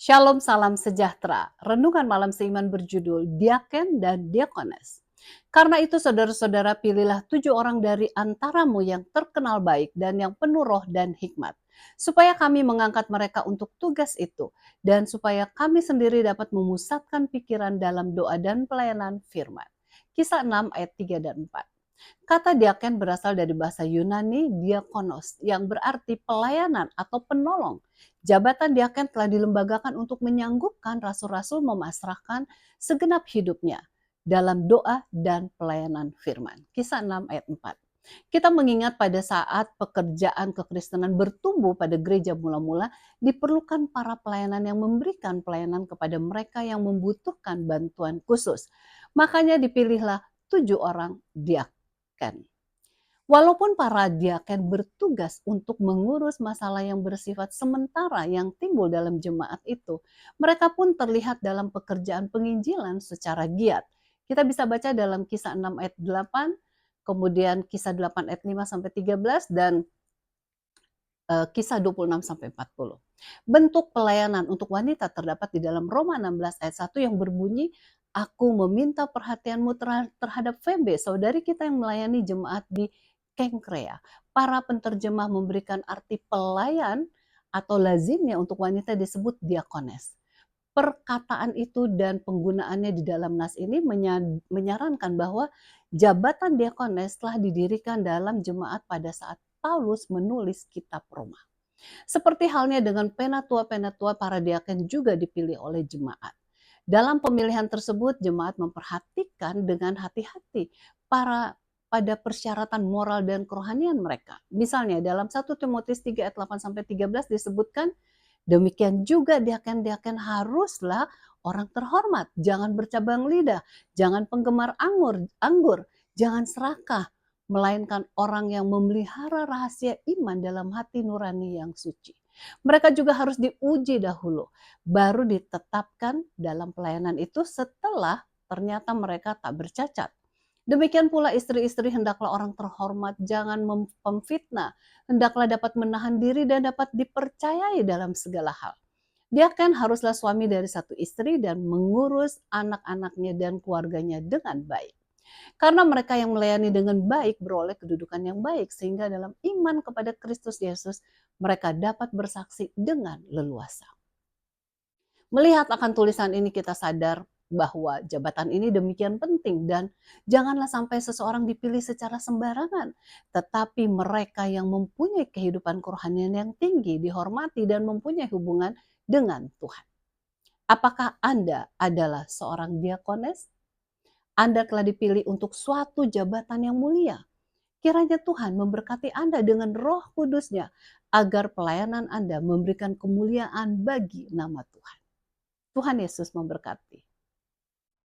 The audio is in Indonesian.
Shalom, salam sejahtera. Renungan malam seiman berjudul Diaken dan Diakones. Karena itu saudara-saudara, pilihlah 7 orang dari antaramu yang terkenal baik dan yang penuh roh dan hikmat, supaya kami mengangkat mereka untuk tugas itu, dan supaya kami sendiri dapat memusatkan pikiran dalam doa dan pelayanan firman. Kisah 6 ayat 3 dan 4. Kata diaken berasal dari bahasa Yunani diakonos yang berarti pelayanan atau penolong. Jabatan diaken telah dilembagakan untuk menyanggupkan rasul-rasul memasrahkan segenap hidupnya dalam doa dan pelayanan firman. Kisah 6 ayat 4. Kita mengingat pada saat pekerjaan kekristenan bertumbuh pada gereja mula-mula, diperlukan para pelayanan yang memberikan pelayanan kepada mereka yang membutuhkan bantuan khusus. Makanya dipilihlah 7 orang diaken. Walaupun para diaken bertugas untuk mengurus masalah yang bersifat sementara yang timbul dalam jemaat itu, mereka pun terlihat dalam pekerjaan penginjilan secara giat. Kita bisa baca dalam Kisah 6 ayat 8, kemudian Kisah 8 ayat 5 sampai 13 dan Kisah 26 sampai 40. Bentuk pelayanan untuk wanita terdapat di dalam Roma 16 ayat 1 yang berbunyi, "Aku meminta perhatianmu terhadap Febe, saudari kita yang melayani jemaat di Kengkrea." Para penterjemah memberikan arti pelayan atau lazimnya untuk wanita disebut diakones. Perkataan itu dan penggunaannya di dalam nas ini menyarankan bahwa jabatan diakones telah didirikan dalam jemaat pada saat Paulus menulis kitab Roma. Seperti halnya dengan penatua-penatua, para diaken juga dipilih oleh jemaat. Dalam pemilihan tersebut, jemaat memperhatikan dengan hati-hati pada persyaratan moral dan kerohanian mereka. Misalnya dalam 1 Timotius 3 ayat 8 sampai 13 disebutkan, demikian juga diaken-diaken haruslah orang terhormat, jangan bercabang lidah, jangan penggemar anggur, jangan serakah, melainkan orang yang memelihara rahasia iman dalam hati nurani yang suci. Mereka juga harus diuji dahulu, baru ditetapkan dalam pelayanan itu setelah ternyata mereka tak bercacat. Demikian pula istri-istri hendaklah orang terhormat, jangan memfitnah, hendaklah dapat menahan diri dan dapat dipercayai dalam segala hal. Diaken haruslah suami dari satu istri dan mengurus anak-anaknya dan keluarganya dengan baik. Karena mereka yang melayani dengan baik beroleh kedudukan yang baik, sehingga dalam iman kepada Kristus Yesus mereka dapat bersaksi dengan leluasa. Melihat akan tulisan ini kita sadar bahwa jabatan ini demikian penting dan janganlah sampai seseorang dipilih secara sembarangan, tetapi mereka yang mempunyai kehidupan kerohanian yang tinggi, dihormati dan mempunyai hubungan dengan Tuhan. Apakah Anda adalah seorang diakones? Anda telah dipilih untuk suatu jabatan yang mulia. Kiranya Tuhan memberkati Anda dengan Roh Kudus-Nya agar pelayanan Anda memberikan kemuliaan bagi nama Tuhan. Tuhan Yesus memberkati.